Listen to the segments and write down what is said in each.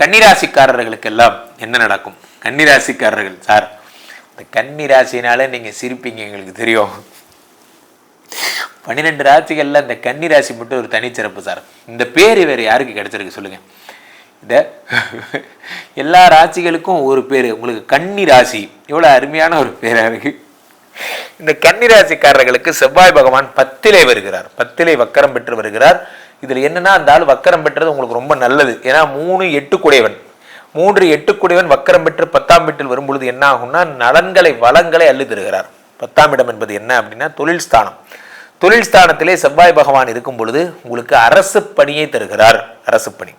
கன்னிராசிக்காரர்களுக்கெல்லாம் என்ன நடக்கும்? கன்னிராசிக்காரர்கள் சார், இந்த கன்னிராசினாலே நீங்கள் சிரிப்பீங்க, எங்களுக்கு தெரியும். 12 ராசிகளில் இந்த கன்னிராசி மட்டும் ஒரு தனிச்சிறப்பு சார். இந்த பேர் வேறு யாருக்கு கிடைச்சிருக்கு சொல்லுங்கள்? இந்த எல்லா ராசிகளுக்கும் ஒரு பேர், உங்களுக்கு கன்னிராசி எவ்வளோ அருமையான ஒரு பேராக இருக்குது. இந்த கன்னிராசிக்காரர்களுக்கு செவ்வாய் பகவான் 10லே வருகிறார், 10லே வக்கரம் பெற்று வருகிறார். இதில் என்னன்னா, அந்த ஆள் வக்கரம் பெற்றது உங்களுக்கு ரொம்ப நல்லது. ஏன்னா 3 8 குடையவன், 3 8 குடையவன் வக்கரம் பெற்று 10ஆம் வீட்டில் வரும்பொழுது என்ன ஆகும்னா, நலன்களை வளங்களை அள்ளி தருகிறார். 10ஆம் இடம் என்பது என்ன அப்படின்னா தொழில் ஸ்தானம். தொழில் ஸ்தானத்திலே செவ்வாய் பகவான் இருக்கும் பொழுது உங்களுக்கு அரசு பணியை தருகிறார். அரசு பணி,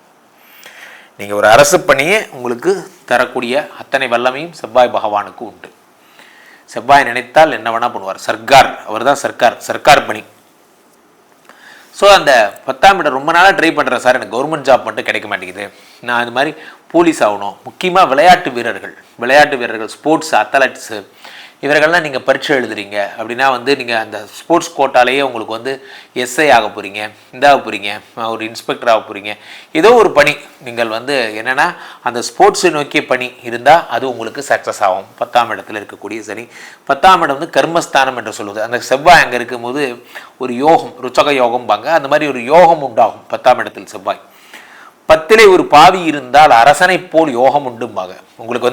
நீங்கள் ஒரு அரசு பணியை உங்களுக்கு தரக்கூடிய அத்தனை வல்லமையும் செவ்வாய் பகவானுக்கு உண்டு. செவ்வாய் நினைத்தால் என்ன வேணா பண்ணுவார். சர்க்கார், அவர் தான் சர்க்கார் பணி. ஸோ அந்த 10ஆம் இடம் ரொம்ப நாளாக ட்ரை பண்ணுறேன் சார், எனக்கு கவர்மெண்ட் ஜாப் மட்டும் கிடைக்க மாட்டேங்குது, நான் இது மாதிரி போலீஸ் ஆகணும். முக்கியமாக விளையாட்டு வீரர்கள் ஸ்போர்ட்ஸ் அத்லெட்ஸு இவர்கள்லாம் நீங்கள் பரீட்சை எழுதுறீங்க அப்படின்னா நீங்கள் அந்த ஸ்போர்ட்ஸ் கோட்டாலேயே உங்களுக்கு எஸ்ஐ ஆக போகிறீங்க, இதாக போகிறீங்க, ஒரு இன்ஸ்பெக்டர் ஆக போகிறீங்க, ஏதோ ஒரு பணி நீங்கள் என்னென்னா அந்த ஸ்போர்ட்ஸை நோக்கிய பணி இருந்தால் அது உங்களுக்கு சக்ஸஸ் ஆகும். 10ஆம் இடத்துல இருக்கக்கூடிய சனி, 10ஆம் இடம் கர்மஸ்தானம் என்று சொல்லுவது. அந்த செவ்வாய் அங்கே இருக்கும்போது ஒரு யோகம், ருச்சக யோகம்பாங்க, அந்த மாதிரி ஒரு யோகம் உண்டாகும். 10ஆம் இடத்தில் செவ்வாய். 10லே ஒரு பாவி இருந்தால் அரசனை போல் யோகம் உண்டும்பாங்க. உங்களுக்கு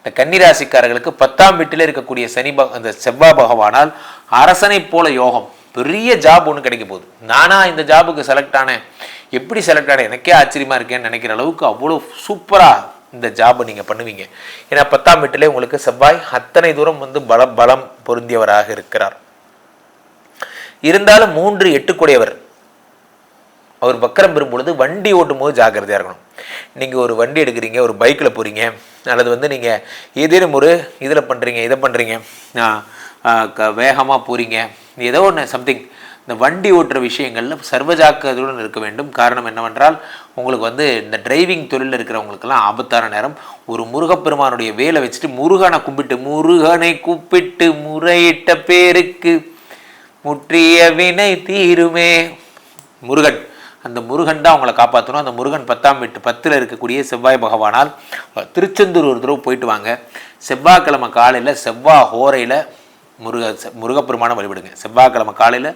இந்த கன்னிராசிக்காரர்களுக்கு 10ஆம் வீட்டில் இருக்கக்கூடிய அந்த செவ்வாய் பகவானால் அரசனை போல யோகம், பெரிய ஜாப் ஒன்று கிடைக்க போகுது. நானா இந்த ஜாபுக்கு செலக்ட் ஆனேன், எப்படி செலக்ட் ஆனேன், எனக்கே ஆச்சரியமா இருக்கேன்னு நினைக்கிற அளவுக்கு அவ்வளோ சூப்பராக இந்த ஜாபை நீங்கள் பண்ணுவீங்க. ஏன்னா 10ஆம் வீட்டிலே உங்களுக்கு செவ்வாய் அத்தனை தூரம் பலம் பொருந்தியவராக இருக்கிறார். இருந்தாலும் 3 8 கூடையவர் அவர் வக்கரம் பெறும் பொழுது வண்டி ஓட்டும் போது ஜாக்கிரதையாக இருக்கணும். நீங்கள் ஒரு வண்டி எடுக்கிறீங்க, ஒரு பைக்கில் போகிறீங்க, அல்லது நீங்கள் ஏதேனும் ஒரு இதில் பண்ணுறீங்க, இதை பண்ணுறீங்க, வேகமாக போகிறீங்க, ஏதோ ஒன்று சம்திங், இந்த வண்டி ஓட்டுற விஷயங்களில் சர்வ ஜாக்கிரதையுடன் இருக்க வேண்டும். காரணம் என்னவென்றால் உங்களுக்கு இந்த டிரைவிங் தொழிலில் இருக்கிறவங்களுக்கெல்லாம் ஆபத்தான நேரம். ஒரு முருகப்பெருமானுடைய வேலை வச்சுட்டு முருகனை கூப்பிட்டு முறையிட்ட பேருக்கு முற்றிய வினை தீருமே. முருகன், அந்த முருகன் தான் அவங்களை காப்பாற்றணும். அந்த முருகன் 10ஆம் வீட்டு 10ல் இருக்கக்கூடிய செவ்வாய் பகவானால் திருச்செந்தூர் ஒரு தடவை போயிட்டு வாங்க. செவ்வாய்க்கிழமை காலையில் செவ்வாய் ஹோரையில் முருகப்பெருமானை வழிபடுங்க. செவ்வாய்க்கிழமை காலையில்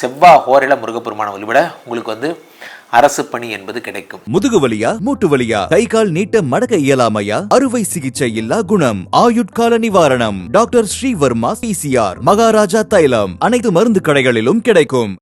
செவ்வாய் ஹோரையில் முருகப்பெருமானை வழிபட உங்களுக்கு அரசு பணி என்பது கிடைக்கும். முதுகு வலியா, மூட்டு வலியா, கை கால் நீட்ட மடக்க இயலாமையா, அறுவை சிகிச்சை இல்லா குணம், ஆயுட்கால நிவாரணம். டாக்டர் ஸ்ரீவர்மா PCR, மகாராஜா தைலம் அனைத்து மருந்து கடைகளிலும் கிடைக்கும்.